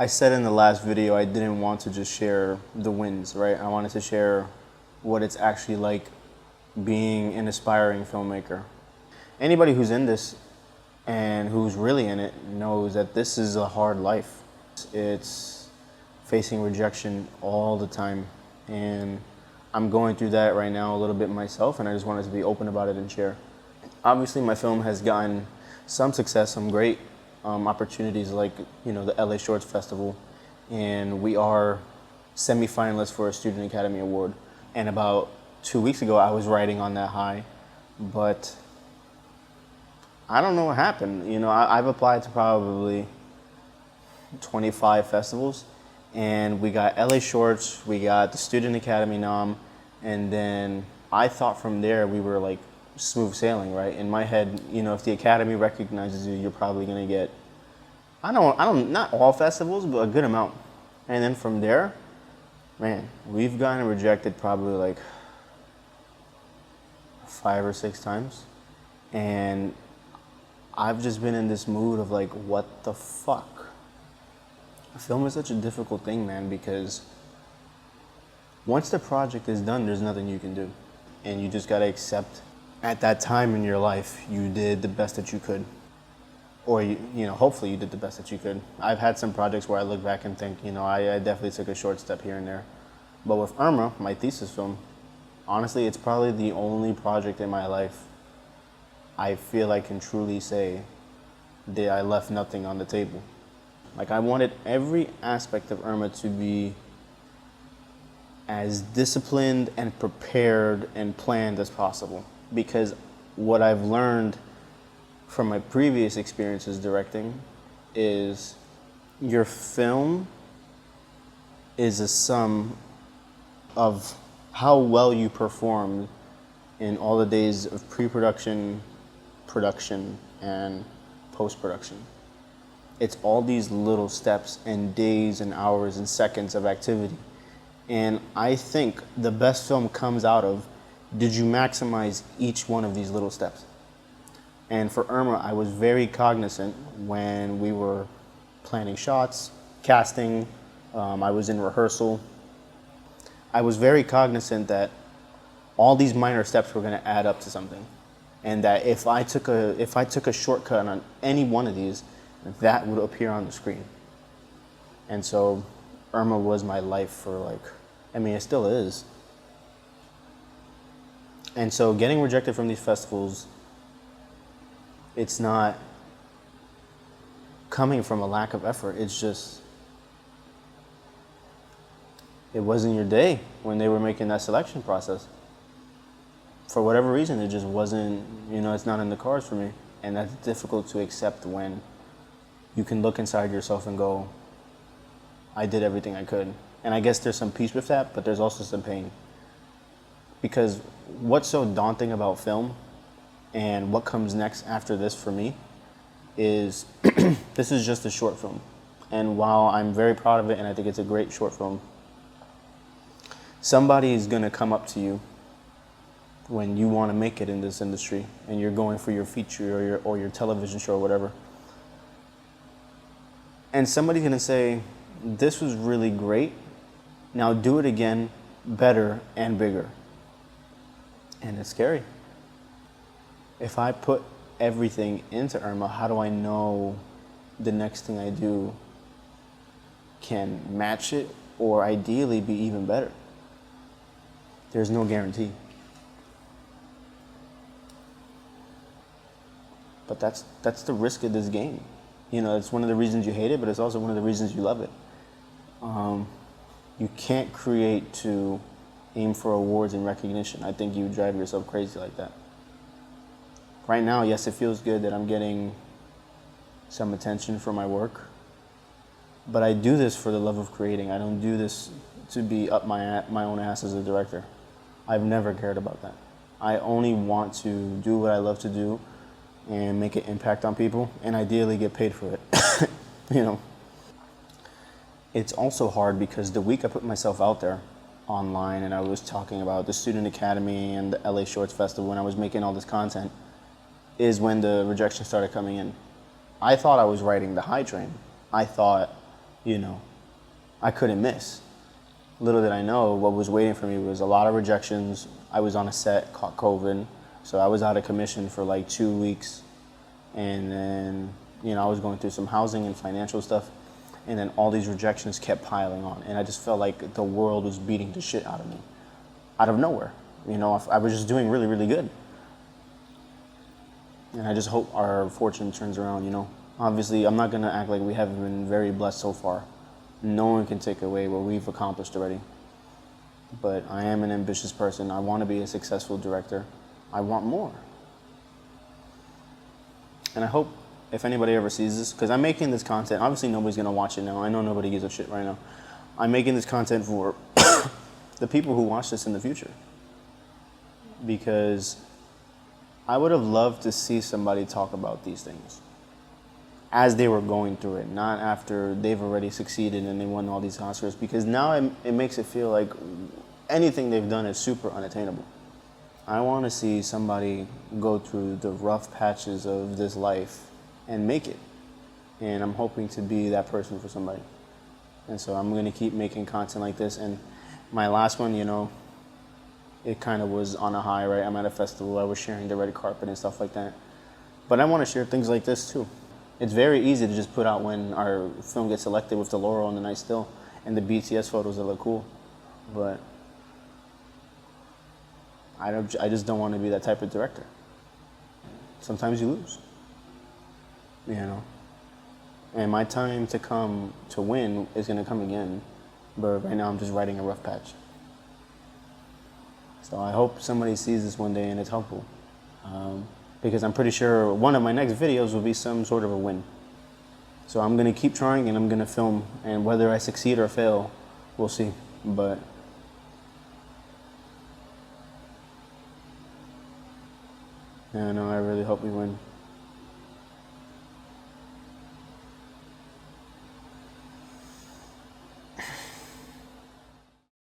I said in the last video I didn't want to just share the wins, right? I wanted to share what it's actually like being an aspiring filmmaker. Anybody who's in this and who's really in it knows that this is a hard life. It's facing rejection all the time, and I'm going through that right now a little bit myself, and I just wanted to be open about it and share. Obviously, my film has gotten some success, some great opportunities like, the LA Shorts Festival, and we are semi-finalists for a Student Academy Award. And about 2 weeks ago, I was riding on that high, but I don't know what happened. I've applied to probably 25 festivals, and we got LA Shorts, we got the Student Academy nom, and then I thought from there we were like smooth sailing, right? In my head, if the Academy recognizes you, you're probably gonna get, not all festivals, but a good amount. And then from there, man, we've gotten rejected probably like 5 or 6 times. And I've just been in this mood of like, what the fuck? Film is such a difficult thing, man, because once the project is done, there's nothing you can do. And you just gotta accept at that time in your life, you did the best that you could. Or, hopefully you did the best that you could. I've had some projects where I look back and think, I definitely took a short step here and there. But with Irma, my thesis film, honestly, it's probably the only project in my life I feel I can truly say that I left nothing on the table. Like, I wanted every aspect of Irma to be as disciplined and prepared and planned as possible. Because what I've learned from my previous experiences directing is your film is a sum of how well you performed in all the days of pre-production, production, and post-production. It's all these little steps and days and hours and seconds of activity. And I think the best film comes out of, did you maximize each one of these little steps? And for Irma, I was very cognizant when we were planning shots, casting, I was in rehearsal. I was very cognizant that all these minor steps were gonna add up to something. And that if I took a shortcut on any one of these, that would appear on the screen. And so Irma was my life for it still is. And so getting rejected from these festivals, it's not coming from a lack of effort. It's just, it wasn't your day when they were making that selection process. For whatever reason, it just wasn't, it's not in the cards for me. And that's difficult to accept when you can look inside yourself and go, I did everything I could. And I guess there's some peace with that, but there's also some pain. Because what's so daunting about film and what comes next after this for me is this is just a short film. And while I'm very proud of it and I think it's a great short film, somebody is gonna come up to you when you wanna make it in this industry and you're going for your feature or your television show or whatever. And somebody's gonna say, this was really great, now do it again, better and bigger. And it's scary. If I put everything into Irma, how do I know the next thing I do can match it or ideally be even better? There's no guarantee. But that's the risk of this game. It's one of the reasons you hate it, but it's also one of the reasons you love it. You can't create to aim for awards and recognition. I think you drive yourself crazy like that. Right now, yes, it feels good that I'm getting some attention for my work, but I do this for the love of creating. I don't do this to be up my own ass as a director. I've never cared about that. I only want to do what I love to do and make an impact on people and ideally get paid for it. It's also hard because the week I put myself out there online and I was talking about the Student Academy and the LA Shorts Festival and I was making all this content is when the rejection started coming in. I thought I was riding the high train. I thought you know, I couldn't miss. Little did I know what was waiting for me was a lot of rejections. I was on a set, caught COVID, so I was out of commission for like 2 weeks. And then, you know, I was going through some housing and financial stuff. And then all these rejections kept piling on. And I just felt like the world was beating the shit out of me, out of nowhere. You know, I was just doing really, really good. And I just hope our fortune turns around, you know. Obviously, I'm not gonna act like we haven't been very blessed so far. No one can take away what we've accomplished already. But I am an ambitious person. I want to be a successful director. I want more. And I hope if anybody ever sees this, because I'm making this content, obviously nobody's gonna watch it now. I know nobody gives a shit right now. I'm making this content for the people who watch this in the future. Because I would have loved to see somebody talk about these things as they were going through it, not after they've already succeeded and they won all these Oscars, because now it makes it feel like anything they've done is super unattainable. I want to see somebody go through the rough patches of this life and make it. And I'm hoping to be that person for somebody. And so I'm going to keep making content like this. And my last one, you know, it kind of was on a high, right? I'm at a festival, I was sharing the red carpet and stuff like that. But I want to share things like this too. It's very easy to just put out when our film gets selected with the laurel and the night still and the BTS photos that look cool. But I just don't want to be that type of director. Sometimes you lose, you know. And my time to come to win is going to come again. But right now I'm just riding a rough patch. So I hope somebody sees this one day and it's helpful. Because I'm pretty sure one of my next videos will be some sort of a win. So I'm gonna keep trying and I'm gonna film, and whether I succeed or fail, we'll see. But yeah, no, I really hope we win.